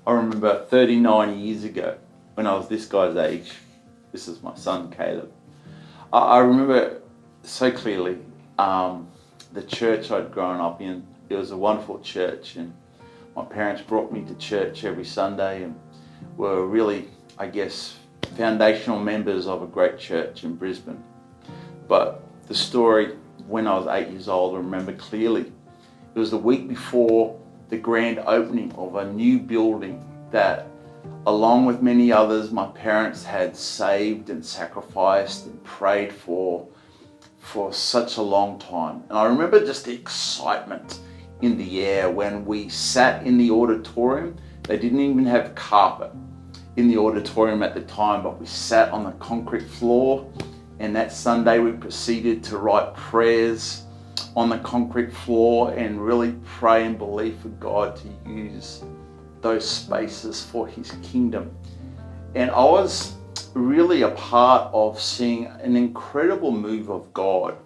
I remember 39 years ago, when I was this guy's age, this is my son Caleb, I remember so clearly the church I'd grown up in. It was a wonderful church, and my parents brought me to church every Sunday and were really, I guess, foundational members of a great church in Brisbane. But the story, when I was 8 years old, I remember clearly. It was the week before the grand opening of a new building that, along with many others, my parents had saved and sacrificed and prayed for such a long time. And I remember just the excitement in the air when we sat in the auditorium. They didn't even have carpet in the auditorium at the time, but we sat on the concrete floor, and that Sunday we proceeded to write prayers on the concrete floor and really pray and believe for God to use those spaces for His kingdom. And I was really a part of seeing an incredible move of God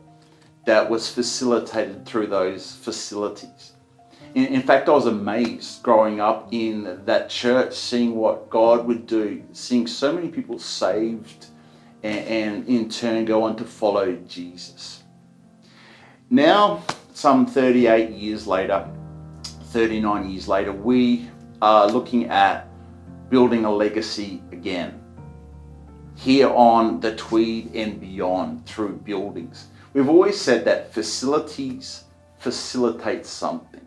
that was facilitated through those facilities. In fact, I was amazed growing up in that church, seeing what God would do, seeing so many people saved and in turn go on to follow Jesus. Now, some 38 years later, 39 years later, we are looking at building a legacy again, here on the Tweed and beyond through buildings. We've always said that facilities facilitate something.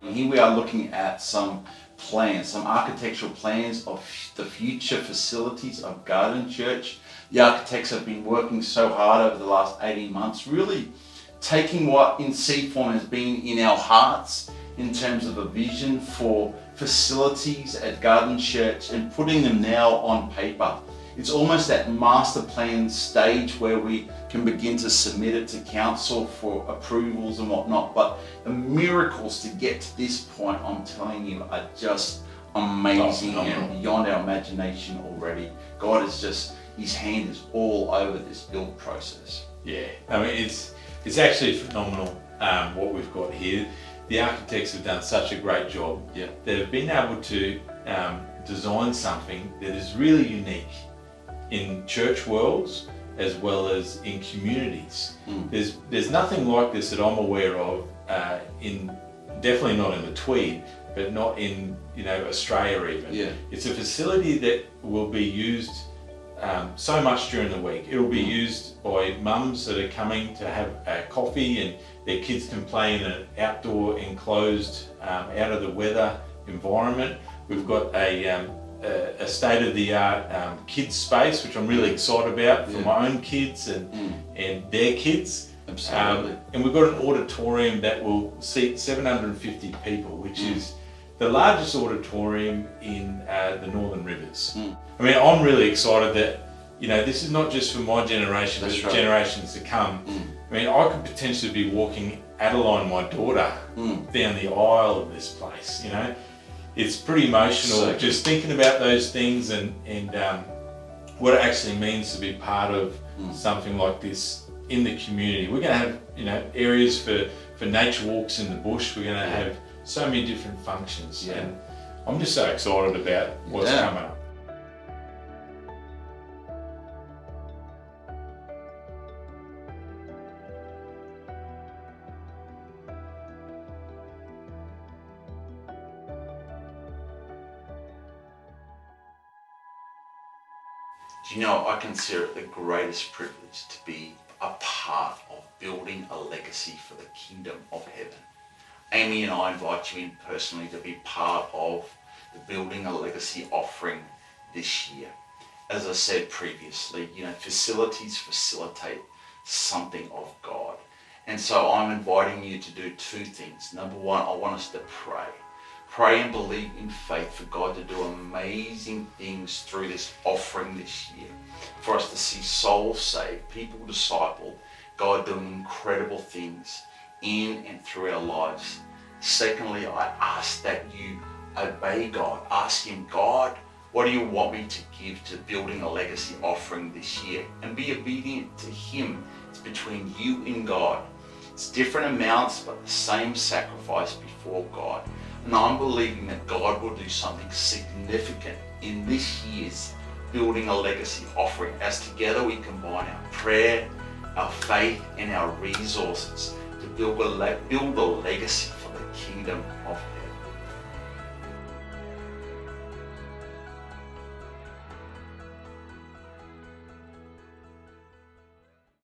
Here we are looking at some plans, some architectural plans of the future facilities of Garden Church. The architects have been working so hard over the last 18 months, really taking what in seed form has been in our hearts in terms of a vision for facilities at Garden Church and putting them now on paper. It's almost that master plan stage where we can begin to submit it to council for approvals and whatnot. But the miracles to get to this point, I'm telling you, are just amazing and beyond our imagination already. God is just, His hand is all over this build process. Yeah, I mean, it's actually phenomenal what we've got here. The architects have done such a great job. Yeah. They've been able to design something that is really unique in church worlds as well as in communities. There's nothing like this that I'm aware of definitely not in the Tweed, but not in Australia even. Yeah. It's a facility that will be used so much during the week. It'll be used by mums that are coming to have a coffee, and their kids can play in an outdoor enclosed, out of the weather environment. We've got a state-of-the-art kids space, which I'm really excited about for my own kids and their kids. Absolutely. And we've got an auditorium that will seat 750 people, which is the largest auditorium in the Northern Rivers. I mean, I'm really excited that, this is not just for my generation, but for generations to come. I mean, I could potentially be walking Adeline, my daughter, down the aisle of this place, It's pretty emotional just thinking about those things and what it actually means to be part of something like this in the community. We're going to have, areas for nature walks in the bush. We're going to have so many different functions, and I'm just so excited about what's coming up. Do you know, I consider it the greatest privilege to be a part of building a legacy for the kingdom of heaven. Amy and I invite you in personally to be part of the Building a Legacy offering this year. As I said previously, facilities facilitate something of God. And so I'm inviting you to do two things. Number one, I want us to pray. Pray and believe in faith for God to do amazing things through this offering this year. For us to see souls saved, people discipled, God doing incredible things in and through our lives. Secondly, I ask that you obey God. Ask Him, God, what do you want me to give to Building a Legacy offering this year? And be obedient to Him It's between you and God. It's different amounts, but the same sacrifice before God. And I'm believing that God will do something significant in this year's Building a Legacy offering, as together we combine our prayer, our faith, and our resources to build a legacy for the kingdom of heaven.